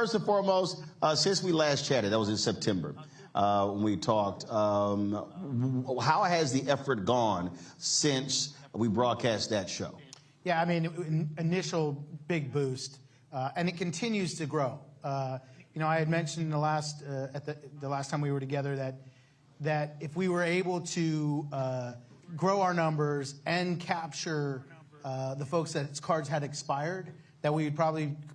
first and foremost, since we last chatted, that was in September, when we talked, how has the effort gone since we broadcast that show? Yeah, I mean, initial big boost, and it continues to grow. I had mentioned the last time we were together that if we were able to grow our numbers and capture the folks that cards had expired, that we would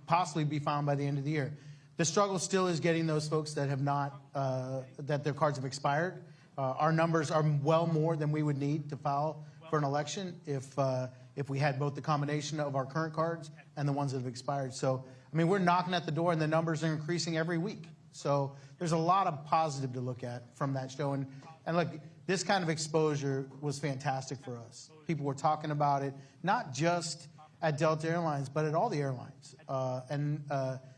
possibly be found by the end of the year. The struggle still is getting those folks that have not, that their cards have expired. Our numbers are well more than we would need to file for an election if we had both the combination of our current cards and the ones that have expired. So, I mean, we're knocking at the door, and the numbers are increasing every week. So there's a lot of positive to look at from that show. And look, this kind of exposure was fantastic for us. People were talking about it, not just at Delta Airlines, but at all the airlines. And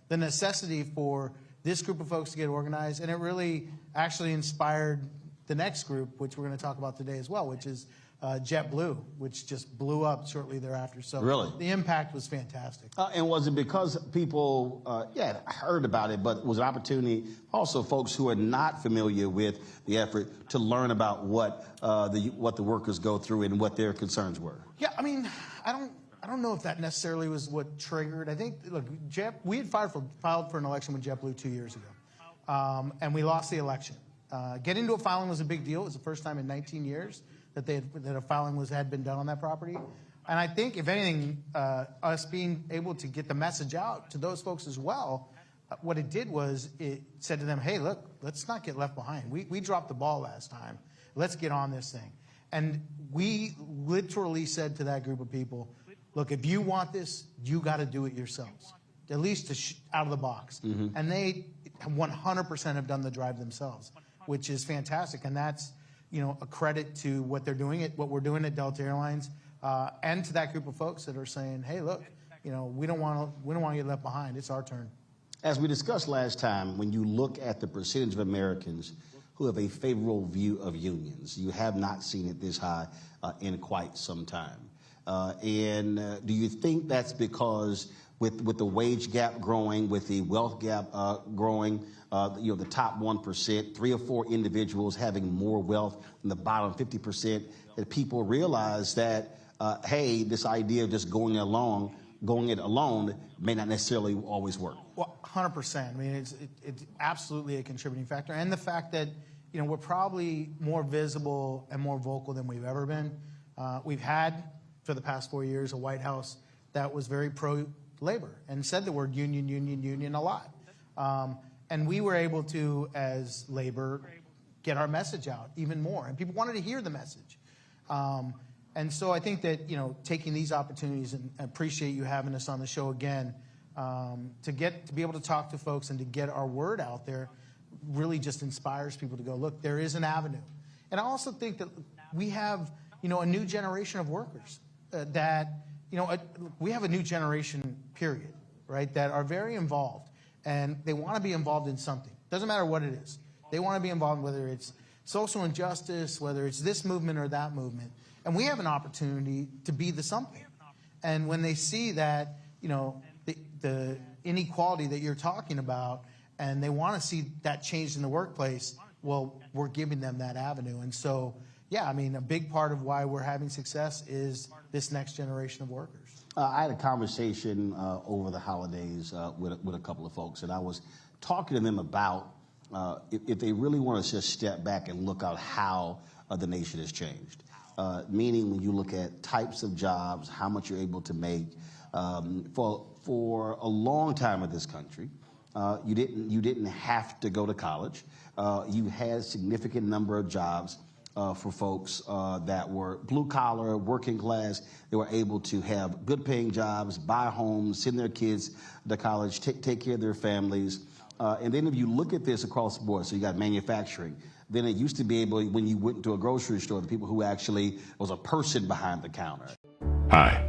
the necessity for this group of folks to get organized. And it really actually inspired the next group, which we're going to talk about today as well, which is JetBlue, which just blew up shortly thereafter. So really, the impact was fantastic. And was it because people, heard about it, but was an opportunity also folks who are not familiar with the effort to learn about what the workers go through and what their concerns were? Yeah, I mean, I don't know if that necessarily was what triggered. I think, look, we had filed for an election with JetBlue 2 years ago, and we lost the election. Getting to a filing was a big deal. It was the first time in 19 years that a filing had been done on that property. And I think, if anything, us being able to get the message out to those folks as well, what it did was it said to them, hey, look, let's not get left behind. We dropped the ball last time. Let's get on this thing. And we literally said to that group of people, look, if you want this, you got to do it yourselves, at least out of the box. Mm-hmm. And they 100% have done the drive themselves, which is fantastic. And that's, a credit to what they're doing, what we're doing at Delta Airlines, and to that group of folks that are saying, hey, look, we don't want to get left behind. It's our turn. As we discussed last time, when you look at the percentage of Americans who have a favorable view of unions, you have not seen it this high in quite some time. And do you think that's because with the wage gap growing, with the wealth gap growing, the top 1%, 3 or 4 individuals having more wealth than the bottom 50%, that people realize that, hey, this idea of just going it alone may not necessarily always work? Well, 100%. I mean, it's absolutely a contributing factor. And the fact that, we're probably more visible and more vocal than we've ever been. We've had, for the past 4 years, a White House that was very pro-labor and said the word union a lot. And we were able to, as labor, get our message out even more. And people wanted to hear the message. And so I think that, taking these opportunities, and I appreciate you having us on the show again, to be able to talk to folks and to get our word out there really just inspires people to go, look, there is an avenue. And I also think that we have, a new generation of workers we have a new generation, period, right, that are very involved. And they want to be involved in something. Doesn't matter what it is. They want to be involved, whether it's social injustice, whether it's this movement or that movement. And we have an opportunity to be the something. And when they see that, the inequality that you're talking about, and they want to see that changed in the workplace, well, we're giving them that avenue. And so, yeah, I mean, a big part of why we're having success is this next generation of workers. I had a conversation over the holidays with a couple of folks, and I was talking to them about if they really want to just step back and look at how the nation has changed. Meaning, when you look at types of jobs, how much you're able to make. For a long time in this country, you didn't have to go to college. You had a significant number of jobs. For folks that were blue collar, working class. They were able to have good paying jobs, buy homes, send their kids to college, take care of their families. And then if you look at this across the board, so you got manufacturing, then it used to be able, when you went to a grocery store, the people who actually was a person behind the counter. Hi,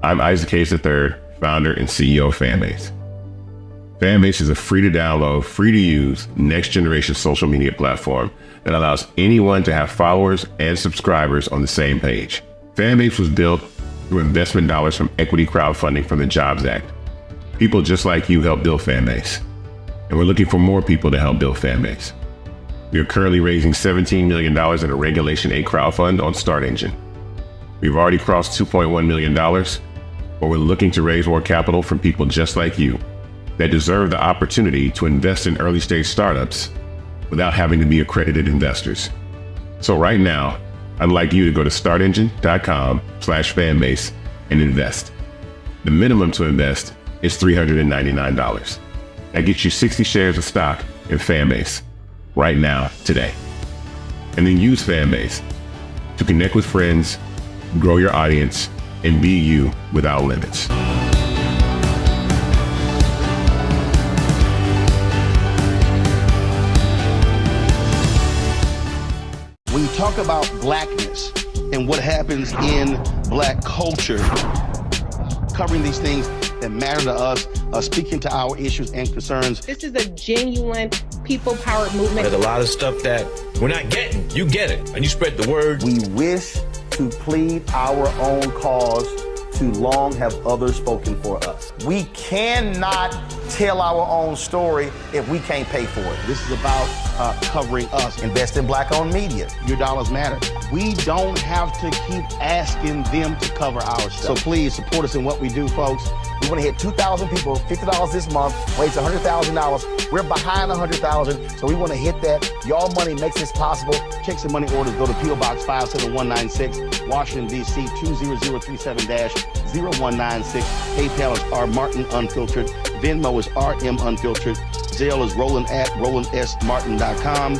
I'm Isaac Hayes III, founder and CEO of Fanbase. Fanbase is a free to download, free to use, next generation social media platform that allows anyone to have followers and subscribers on the same page. Fanbase was built through investment dollars from equity crowdfunding from the Jobs Act. People just like you helped build Fanbase. and we're looking for more people to help build Fanbase. We are currently raising $17 million in a Regulation A crowdfund on Start Engine. We've already crossed $2.1 million, but we're looking to raise more capital from people just like you that deserve the opportunity to invest in early stage startups without having to be accredited investors. So right now, I'd like you to go to startengine.com/fanbase and invest. The minimum to invest is $399. That gets you 60 shares of stock in Fanbase right now, today. And then use Fanbase to connect with friends, grow your audience, and be you without limits. When you talk about blackness and what happens in black culture, covering these things that matter to us, speaking to our issues and concerns. This is a genuine people-powered movement. There's a lot of stuff that we're not getting. You get it, and you spread the word. We wish to plead our own cause. Too long have others spoken for us. We cannot tell our own story if we can't pay for it. This is about covering us. Invest in black-owned media. Your dollars matter. We don't have to keep asking them to cover our stuff. So please support us in what we do, folks. We want to hit 2,000 people, $50 this month, raise $100,000. We're behind 100,000, so we want to hit that. Y'all money makes this possible. Checks and money orders go to P.O. Box 57196, Washington, D.C. 20037-0196. PayPal is R Martin Unfiltered. Venmo is RM Unfiltered. Zelle is Roland@RolandSMartin.com.